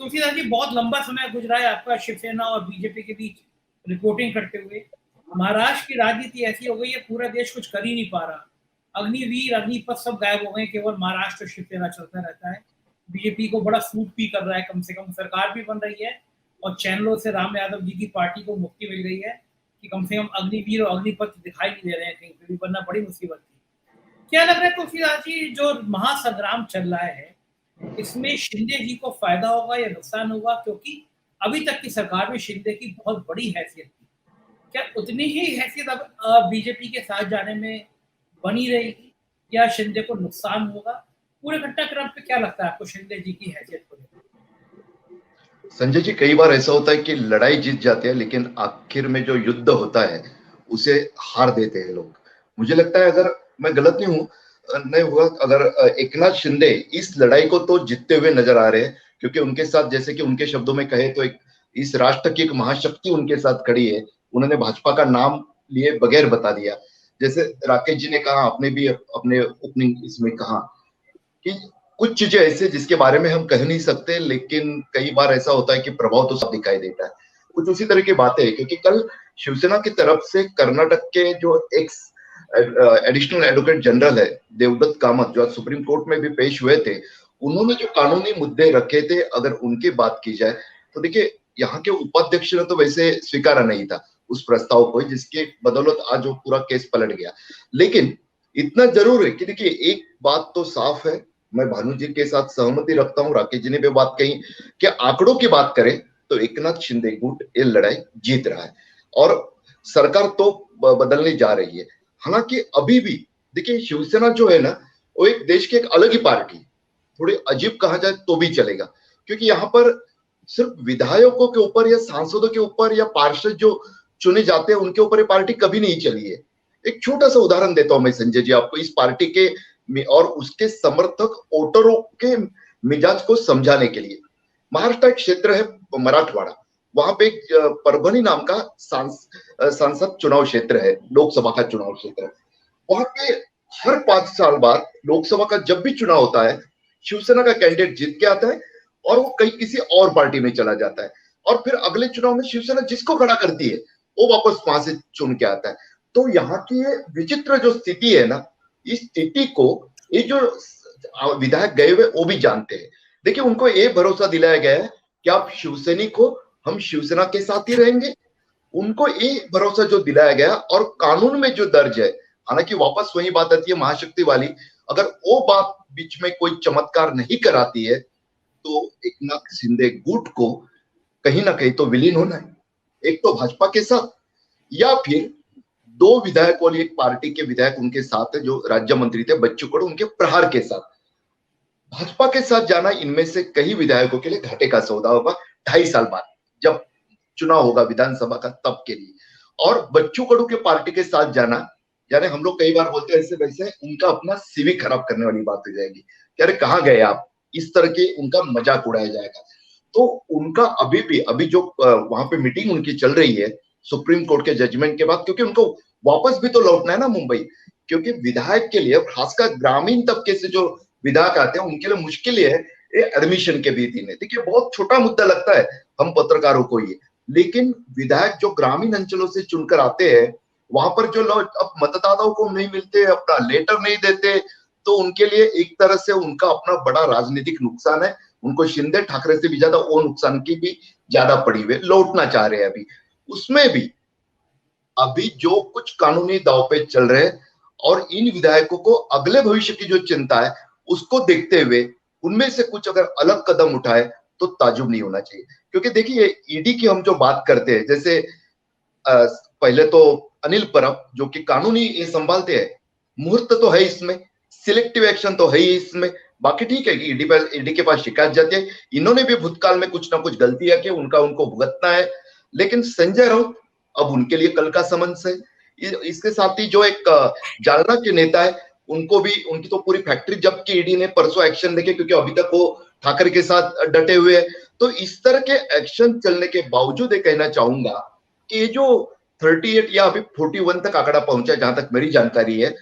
तुलसीदास जी, बहुत लंबा समय गुजरा है आपका शिवसेना और बीजेपी के बीच रिपोर्टिंग करते हुए। महाराष्ट्र की राजनीति ऐसी हो गई है, पूरा देश कुछ कर ही नहीं पा रहा। अग्निवीर, अग्निपथ सब गायब हो गए, केवल महाराष्ट्र शिवसेना चलता रहता है। बीजेपी को बड़ा सूट भी कर रहा है, कम से कम सरकार भी बन रही है और चैनलों से राम यादव जी की पार्टी को मुक्ति मिल गई है कि कम से कम अग्निवीर और अग्निपथ दिखाई नहीं दे रहे हैं कहीं पे भी, वरना बड़ी मुसीबत थी। क्या लग रहा है तुलसीदास जी, जो महासंग्राम चल रहा है इसमें शिंदे जी को फायदा होगा या नुकसान होगा? क्योंकि अभी तक की सरकार में शिंदे की बहुत बड़ी हैसियत थी। क्या उतनी ही हैसियत अब बीजेपी के साथ जाने में बनी रहेगी या शिंदे को नुकसान होगा? पूरे घटनाक्रम पे क्या लगता है आपको शिंदे जी की हैसियत को लेकर? संजय जी, कई बार ऐसा होता है कि लड़ाई जीत जाते हैं लेकिन आखिर में जो युद्ध होता है उसे हार देते हैं लोग। मुझे लगता है, अगर मैं गलत नहीं हुआ, अगर एकनाथ शिंदे इस लड़ाई को तो जीतते हुए नजर आ रहे हैं, क्योंकि उनके साथ, जैसे कि उनके शब्दों में कहे तो एक इस राष्ट्र की एक महाशक्ति उनके साथ खड़ी है। उन्होंने भाजपा का नाम लिए बगैर बता दिया। जैसे राकेश जी ने कहा, आपने भी अपने ओपनिंग इसमें कहा कि कुछ चीजें ऐसे जिसके बारे में हम कह नहीं सकते, लेकिन कई बार ऐसा होता है कि प्रभाव तो सब दिखाई देता है। कुछ उसी तरह की बातें हैं, क्योंकि कल शिवसेना की तरफ से कर्नाटक के जो एक्स एडिशनल एडवोकेट जनरल है देवदत्त कामत, जो आज सुप्रीम कोर्ट में भी पेश हुए थे, उन्होंने जो कानूनी मुद्दे रखे थे, अगर उनकी बात की जाए तो देखिए, यहाँ के उपाध्यक्ष ने तो वैसे स्वीकारा नहीं था उस प्रस्ताव को, जिसके बदौलत आज वो पूरा केस पलट गया। लेकिन इतना जरूर है कि देखिए, एक बात तो साफ है, मैं भानु जी के साथ सहमति रखता हूँ, राकेश जी ने भी बात कही कि आंकड़ों की बात करें तो एकनाथ शिंदे गुट ये लड़ाई जीत रहा है और सरकार तो बदलने जा रही है। हालांकि अभी भी देखिए, शिवसेना जो है ना, वो एक देश की एक अलग ही पार्टी, थोड़ी अजीब कहा जाए तो भी चलेगा, क्योंकि यहाँ पर सिर्फ विधायकों के ऊपर या सांसदों के ऊपर या पार्षद जो चुने जाते हैं उनके ऊपर ये पार्टी कभी नहीं चली है। एक छोटा सा उदाहरण देता हूं मैं संजय जी आपको, इस पार्टी के और उसके समर्थक वोटरों के मिजाज को समझाने के लिए। महाराष्ट्र एक क्षेत्र है मराठवाड़ा, वहां पे एक परभणी नाम का सांसद चुनाव क्षेत्र है, लोकसभा का चुनाव क्षेत्र है। वहां पे हर 5 साल बाद लोकसभा का जब भी चुनाव होता है, शिवसेना का कैंडिडेट जीत के आता है और वो कहीं किसी और पार्टी में चला जाता है, और फिर अगले चुनाव में शिवसेना जिसको खड़ा करती है वो वापस वहां से चुन के आता है। तो यहाँ की ये विचित्र जो स्थिति है ना, इस स्थिति को ये जो विधायक गए हुए वो भी जानते हैं। देखिए, उनको ये भरोसा दिलाया गया है कि आप शिवसैनिक हो, हम शिवसेना के साथ ही रहेंगे। उनको ये भरोसा जो दिलाया गया, और कानून में जो दर्ज है, हालांकि वापस वही बात आती है महाशक्ति वाली, अगर वो बात बीच में कोई चमत्कार नहीं कराती है तो एकनाथ शिंदे गुट को कहीं ना कहीं तो विलीन होना है, एक तो भाजपा के साथ, या फिर 2 विधायक वाली एक पार्टी के विधायक उनके साथ है जो राज्य मंत्री थे बच्चू कडू, उनके प्रहार के साथ भाजपा के साथ जाना, इनमें से कई विधायकों के लिए घाटे का सौदा होगा 2.5 साल बाद जब चुनाव होगा विधानसभा का, तब के लिए। और बच्चू कडू के पार्टी के साथ जाना, यानी हम लोग कई बार बोलते हैं ऐसे वैसे उनका अपना सिविक खराब करने वाली बात हो जाएगी कि अरे कहाँ गए आप, इस तरह के उनका मजाक उड़ाया जाएगा। तो उनका अभी जो वहां पे मीटिंग उनकी चल रही है सुप्रीम कोर्ट के जजमेंट के बाद, क्योंकि उनको वापस भी तो लौटना है ना मुंबई, क्योंकि विधायक के लिए, खासकर ग्रामीण तबके से जो विधायक आते हैं उनके लिए मुश्किल है ये एडमिशन के भी दिन है। देखिए, बहुत छोटा मुद्दा लगता है हम पत्रकारों को ये, लेकिन विधायक जो ग्रामीण अंचलों से चुनकर आते हैं, वहां पर जो लोग अब मतदाताओं को नहीं मिलते, अपना लेटर नहीं देते, तो उनके लिए एक तरह से उनका अपना बड़ा राजनीतिक नुकसान है। उनको शिंदे ठाकरे से भी ज्यादा वो नुकसान की भी ज्यादा पड़ी हुई, लौटना चाह रहे हैं अभी। उसमें भी अभी जो कुछ कानूनी दाव पे चल रहे हैं, और इन विधायकों को अगले भविष्य की जो चिंता है उसको देखते हुए उनमें से कुछ अगर अलग कदम उठाए तो ताजुब नहीं होना चाहिए। क्योंकि देखिए, ईडी की हम जो बात करते हैं, जैसे पहले तो अनिल परब जो कि कानूनी ये संभालते हैं, मुहूर्त तो है इसमें, सिलेक्टिव एक्शन तो है ही इसमें, बाकी ठीक है कि ईडी के पास शिकायत जाती है, इन्होंने भी भूतकाल में कुछ ना कुछ गलतियां की, उनको भुगतना है। लेकिन संजय राउत अब उनके लिए कल का समन्स है। इसके साथ ही जो एक जालना के नेता है, उनको भी, उनकी तो पूरी फैक्ट्री जब्त की ईडी ने परसों एक्शन लेके, क्योंकि अभी तक वो ठाकरे के साथ डटे हुए हैं। तो इस तरह के एक्शन चलने के बावजूद ये कहना चाहूंगा कि ये जो 38 या अभी 41 तक आंकड़ा पहुंचा, जहां तक मेरी जानकारी है,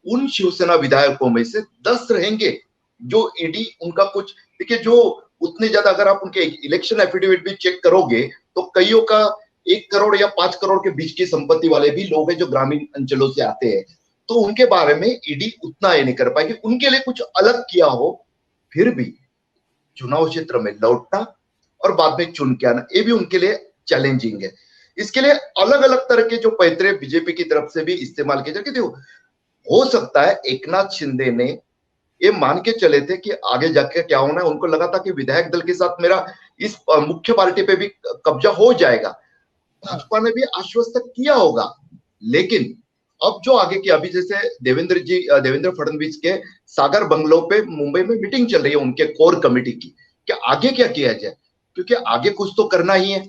उन शिवसेना विधायकों में से 10 रहेंगे जो ईडी उनका कुछ, देखिए जो उतने ज्यादा अगर आप उनके इलेक्शन एफिडेविट भी चेक करोगे तो कईयों का 1 करोड़ या 5 करोड़ के बीच की संपत्ति वाले भी लोग हैं जो ग्रामीण अंचलों से आते हैं। तो उनके बारे में ईडी उतना ये नहीं कर पाएगी, उनके लिए कुछ अलग किया हो। फिर भी चुनाव क्षेत्र में लौटना और बाद में चुन के आना, ये भी उनके लिए चैलेंजिंग है। इसके लिए अलग अलग तरह के जो पैतरे बीजेपी की तरफ से भी इस्तेमाल किए जाए। हो सकता है एकनाथ शिंदे ने ये मान के चले थे कि आगे जाके क्या होना है, उनको लगा था कि विधायक दल के साथ मेरा इस मुख्य पार्टी पे भी कब्जा हो जाएगा, भाजपा ने भी आश्वस्त किया होगा। लेकिन अब जो आगे की, अभी जैसे देवेंद्र फडणवीस के सागर बंगलो पे मुंबई में मीटिंग चल रही है उनके कोर कमेटी की, कि आगे क्या किया जाए, क्योंकि आगे कुछ तो करना ही है।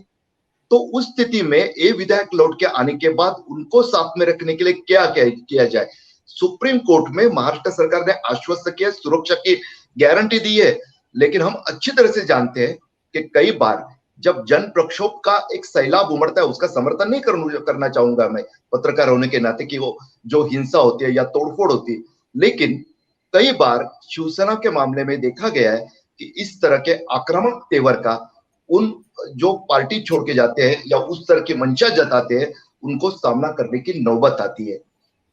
तो उस स्थिति में ये विधायक लौट के आने के बाद उनको साथ में रखने के लिए क्या किया जाए। सुप्रीम कोर्ट में महाराष्ट्र सरकार ने आश्वस्त किया, सुरक्षा की गारंटी दी है, लेकिन हम अच्छी तरह से जानते हैं कि कई बार जब जन प्रक्षोभ का एक सैलाब उमड़ता है, उसका समर्थन नहीं करना चाहूंगा मैं पत्रकार होने के नाते कि वो जो हिंसा होती है या तोड़फोड़ होती है, लेकिन कई बार शिवसेना के मामले में देखा गया है कि इस तरह के आक्रामक तेवर का उन जो पार्टी छोड़ के जाते हैं या उस तरह की मंशा जताते हैं, उनको सामना करने की नौबत आती है।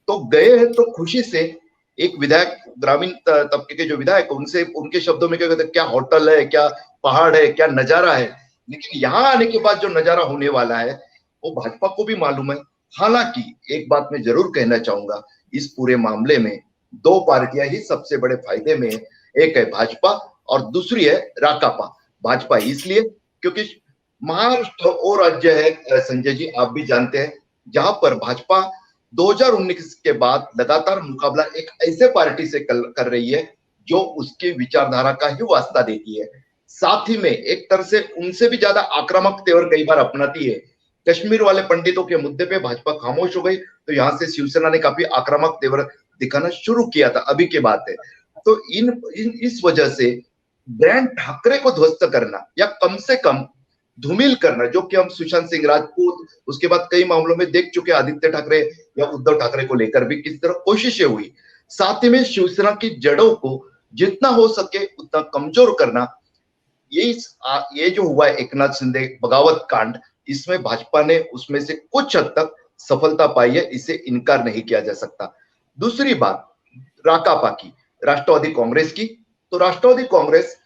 तो गए हैं तो खुशी से, एक विधायक, ग्रामीण तबके के जो विधायक, उनसे उनके शब्दों में क्या कहते हैं, क्या होटल है, क्या पहाड़ है, क्या नजारा है। लेकिन यहां आने के बाद जो नजारा होने वाला है वो भाजपा को भी मालूम है। हालांकि एक बात मैं जरूर कहना चाहूंगा, इस पूरे मामले में 2 पार्टियां ही सबसे बड़े फायदे में है। एक है भाजपा और दूसरी है राकापा। भाजपा इसलिए क्योंकि महाराष्ट्र वो राज्य है संजय जी, आप भी जानते हैं, जहां पर भाजपा 2019 के बाद लगातार मुकाबला एक ऐसे पार्टी से कर रही है जो उसकी विचारधारा का ही वास्ता देती है, साथ ही में एक तरह से उनसे भी ज्यादा आक्रामक तेवर कई बार अपनाती है। कश्मीर वाले पंडितों के मुद्दे पे भाजपा खामोश हो गई, तो यहां से शिवसेना ने काफी आक्रामक तेवर दिखाना शुरू किया था, अभी की बात है। तो इस वजह से ब्रांड ठाकरे को ध्वस्त करना या कम से कम धूमिल करना, जो कि हम सुशांत सिंह राजपूत, उसके बाद कई मामलों में देख चुके आदित्य ठाकरे या उद्धव ठाकरे को लेकर भी किस तरह कोशिशें हुई, साथ ही में शिवसेना की जड़ों को जितना हो सके उतना कमजोर करना, ये जो हुआ है एकनाथ शिंदे बगावत कांड, इसमें भाजपा ने उसमें से कुछ हद तक सफलता पाई है, इसे इनकार नहीं किया जा सकता। दूसरी बात राकापा की, राष्ट्रवादी कांग्रेस की, तो राष्ट्रवादी कांग्रेस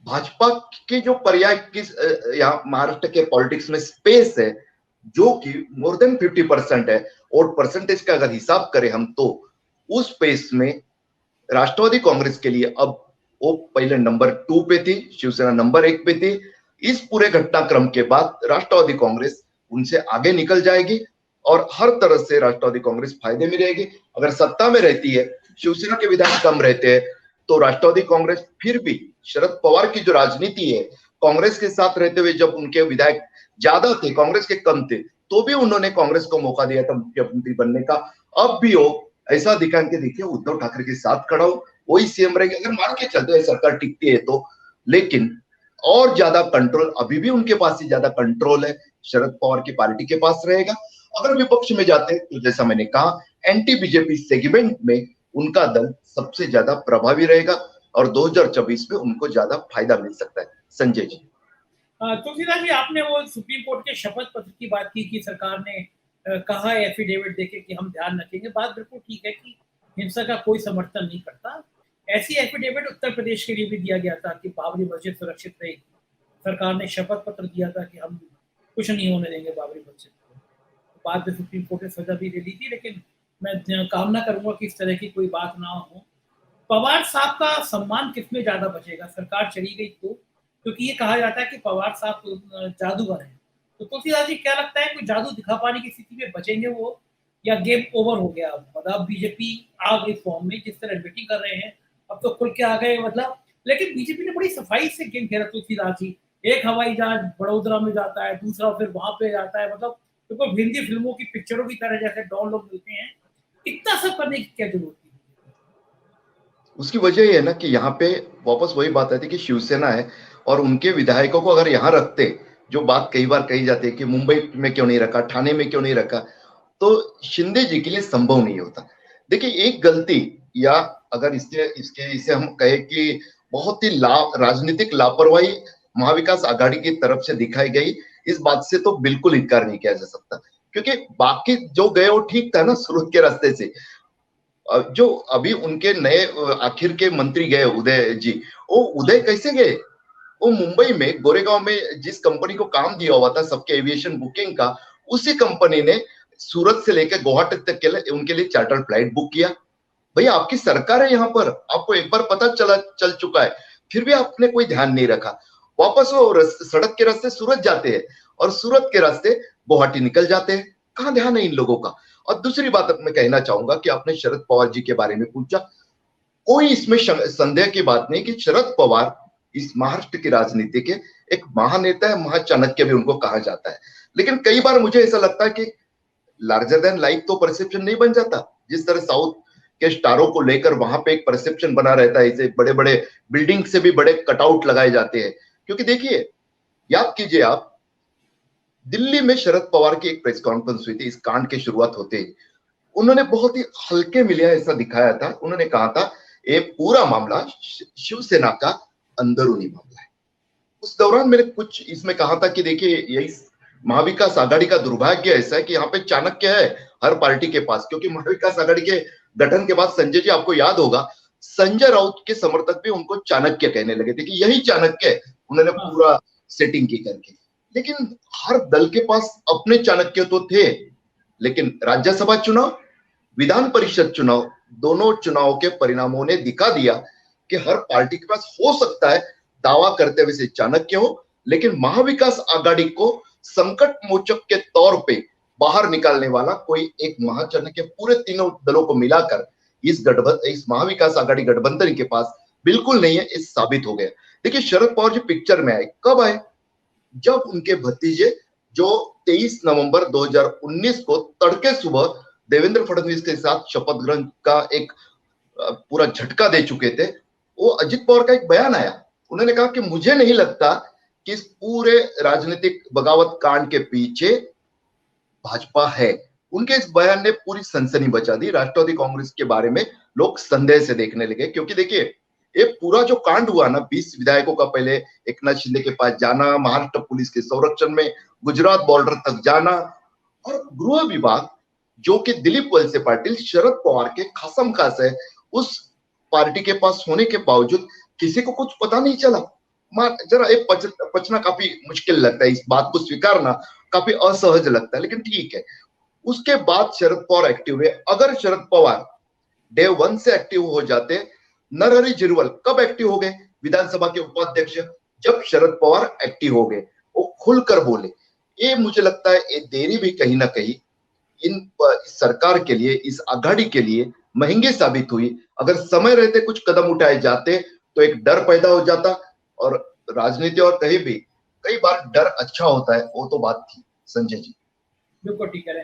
भाजपा के जो पर्याय किस यहाँ महाराष्ट्र के पॉलिटिक्स में स्पेस है जो कि मोर देन 50% है, और परसेंटेज का अगर हिसाब करें हम तो उस स्पेस में राष्ट्रवादी कांग्रेस के लिए अब वो पहले नंबर 2 पे थी, शिवसेना नंबर 1 पे थी। इस पूरे घटनाक्रम के बाद राष्ट्रवादी कांग्रेस उनसे आगे निकल जाएगी और हर तरह से राष्ट्रवादी कांग्रेस फायदे में रहेगी। अगर सत्ता में रहती है, शिवसेना के विधायक कम रहते हैं, तो राष्ट्रवादी कांग्रेस फिर भी शरद पवार की जो राजनीति है, कांग्रेस के साथ रहते हुए जब उनके विधायक ज्यादा थे, कांग्रेस के कम थे, तो भी उन्होंने कांग्रेस को मौका दिया था मुख्यमंत्री बनने का। अब भी वो ऐसा दिखा के देखिए उद्धव ठाकरे के साथ खड़ा हो, वही सीएम रहेगी अगर मान के चलते हैं सरकार टिकती है तो। लेकिन और ज्यादा कंट्रोल अभी भी उनके पास ही ज्यादा कंट्रोल है, शरद पवार की पार्टी के पास रहेगा। अगर विपक्ष में जाते हैं तो जैसा मैंने कहा, एंटी बीजेपी सेगमेंट में उनका दल सबसे ज्यादा प्रभावी रहेगा और 2024 में उनको ज्यादा फायदा मिल सकता है। संजय जी। तुलसीदास जी, आपने वो सुप्रीम कोर्ट के शपथ पत्र की बात की कि सरकार ने कहा है एफिडेविट देके कि हम ध्यान रखेंगे, बात बिल्कुल ठीक है कि हिंसा का कोई समर्थन नहीं करता। ऐसी एफिडेविट उत्तर प्रदेश के लिए भी दिया गया था कि बाबरी मस्जिद सुरक्षित रहेगी। सरकार ने शपथ पत्र दिया था कि हम कुछ नहीं होने देंगे बाबरी मस्जिद को। बाद में सुप्रीम कोर्ट ने सजा भी दे दी थी, लेकिन मैं कामना करूंगा कि इस तरह की कोई बात ना हो। पवार साहब का सम्मान किसमें ज्यादा बचेगा सरकार चली गई तो, क्योंकि ये कहा जाता है कि पवार साहब जादूगर हैं। तो तुलसीदास जी, क्या लगता है कोई जादू दिखा पाने की स्थिति में बचेंगे वो, या गेम ओवर हो गया? मतलब बीजेपी आ गई फॉर्म में, जिस तरह मीटिंग कर रहे हैं अब तो खुल के आ गए मतलब। लेकिन बीजेपी ने बड़ी सफाई से गेम खेला तुलसीदास जी, एक हवाई जहाज बड़ोदरा में जाता है, दूसरा फिर वहां पे जाता है, मतलब तो हिंदी फिल्मों की पिक्चरों की तरह जैसे डॉन लोग मिलते हैं। इतना सब करने की क्या जरूरत थी? उसकी वजह यह है ना कि यहाँ पे वापस वही बात आती है कि शिवसेना है और उनके विधायकों को अगर यहाँ रखते, जो बात कई बार कही जाती है कि मुंबई में क्यों नहीं रखा, ठाणे में क्यों नहीं रखा, तो शिंदे जी के लिए संभव नहीं होता। देखिए, एक गलती या अगर इसे हम कहे कि बहुत ही राजनीतिक लापरवाही महाविकास आघाड़ी की तरफ से दिखाई गई, इस बात से तो बिल्कुल इनकार नहीं किया जा सकता। क्योंकि बाकी जो गए वो ठीक था ना सूरत के रास्ते से। जो अभी उनके नए आखिर के मंत्री गए उदय जी, वो उदय कैसे गए? वो मुंबई में गोरेगांव में जिस कंपनी को काम दिया हुआ था सबके एविएशन बुकिंग का, उसी कंपनी ने सूरत से लेकर गुवाहाटी तक के लिए उनके लिए चार्टर फ्लाइट बुक किया। भैया आपकी सरकार है यहाँ पर, आपको एक बार पता चल चुका है, फिर भी आपने कोई ध्यान नहीं रखा। वापस वो सड़क के रास्ते सूरत जाते हैं और सूरत के रास्ते गुवाहाटी निकल जाते हैं। कहाँ ध्यान है इन लोगों का? और दूसरी बात मैं कहना चाहूंगा कि आपने शरद पवार जी के बारे में पूछा, कोई इसमें संदेह की बात नहीं कि शरद पवार इस महाराष्ट्र की राजनीति के एक महानेता है, महाचाणक्य भी उनको कहा जाता है। लेकिन कई बार मुझे ऐसा लगता है कि लार्जर देन लाइफ तो परसेप्शन नहीं बन जाता। जिस तरह साउथ के स्टारों को लेकर वहां पे एक परसेप्शन बना रहता है, इसे बड़े बड़े बिल्डिंग से भी बड़े कटआउट लगाए जाते हैं। क्योंकि देखिए, याद कीजिए आप, दिल्ली में शरद पवार की एक प्रेस कॉन्फ्रेंस हुई थी इस कांड की शुरुआत होते ही। उन्होंने बहुत ही हल्के में लिया, ऐसा दिखाया था। उन्होंने कहा था ये पूरा मामला शिवसेना का अंदरूनी मामला है। उस दौरान मैंने कुछ इसमें कहा था कि देखिए, यही महाविकास आघाड़ी का दुर्भाग्य ऐसा है कि यहाँ पे चाणक्य है हर पार्टी के पास। क्योंकि महाविकास आघाड़ी के गठन के बाद संजय जी आपको याद होगा, संजय राउत के समर्थक भी उनको चाणक्य कहने लगे थे कि यही चाणक्य है। उन्होंने पूरा सेटिंग की करके। लेकिन हर दल के पास अपने चाणक्य तो थे, लेकिन राज्यसभा चुनाव, विधान परिषद चुनाव, दोनों चुनाव के परिणामों ने दिखा दिया कि हर पार्टी के पास हो सकता है दावा करते हुए से चाणक्य हो, लेकिन महाविकास आघाड़ी को संकट मोचक के तौर पे बाहर निकालने वाला कोई एक महाचाणक्य पूरे तीनों दलों को मिलाकर इस महाविकास आघाड़ी गठबंधन के पास बिल्कुल नहीं है, इस साबित हो गया। देखिए, शरद पवार जी पिक्चर में आए कब आए? जब उनके भतीजे जो 23 नवंबर 2019 को तड़के सुबह देवेंद्र फडणवीस के साथ शपथ ग्रहण का एक पूरा झटका दे चुके थे, वो अजित पवार का एक बयान आया। उन्होंने कहा कि मुझे नहीं लगता कि इस पूरे राजनीतिक बगावत कांड के पीछे भाजपा है। उनके इस बयान ने पूरी सनसनी बचा दी। राष्ट्रवादी कांग्रेस के बारे में लोग संदेह से देखने लगे। क्योंकि देखिए, ये पूरा जो कांड हुआ ना, 20 विधायकों का पहले एकनाथ शिंदे के पास जाना, महाराष्ट्र पुलिस के संरक्षण में गुजरात बॉर्डर तक जाना, और गृह विभाग जो कि दिलीप वलसे पाटिल शरद पवार के खासम खास है, उस पार्टी के पास होने के बावजूद किसी को कुछ पता नहीं चला। जरा एक पचना काफी मुश्किल लगता है, इस बात को स्वीकारना काफी असहज लगता है, लेकिन ठीक है। उसके बाद शरद पवार एक्टिव हुए। अगर शरद पवार डे 1 से एक्टिव हो जाते, नरहरि झिरवल कब एक्टिव हो गए? विधानसभा के उपाध्यक्ष जब शरद पवार एक्टिव हो गए, वो खुलकर बोले। ये मुझे लगता है ये देरी भी कहीं ना कहीं इस सरकार के लिए, इस आघाड़ी के लिए महंगी साबित हुई। अगर समय रहते कुछ कदम उठाए जाते तो एक डर पैदा हो जाता, और राजनीति और कहीं भी कई बार डर अच्छा होता है, वो तो बात थी। संजय जी बिल्कुल ठीक है।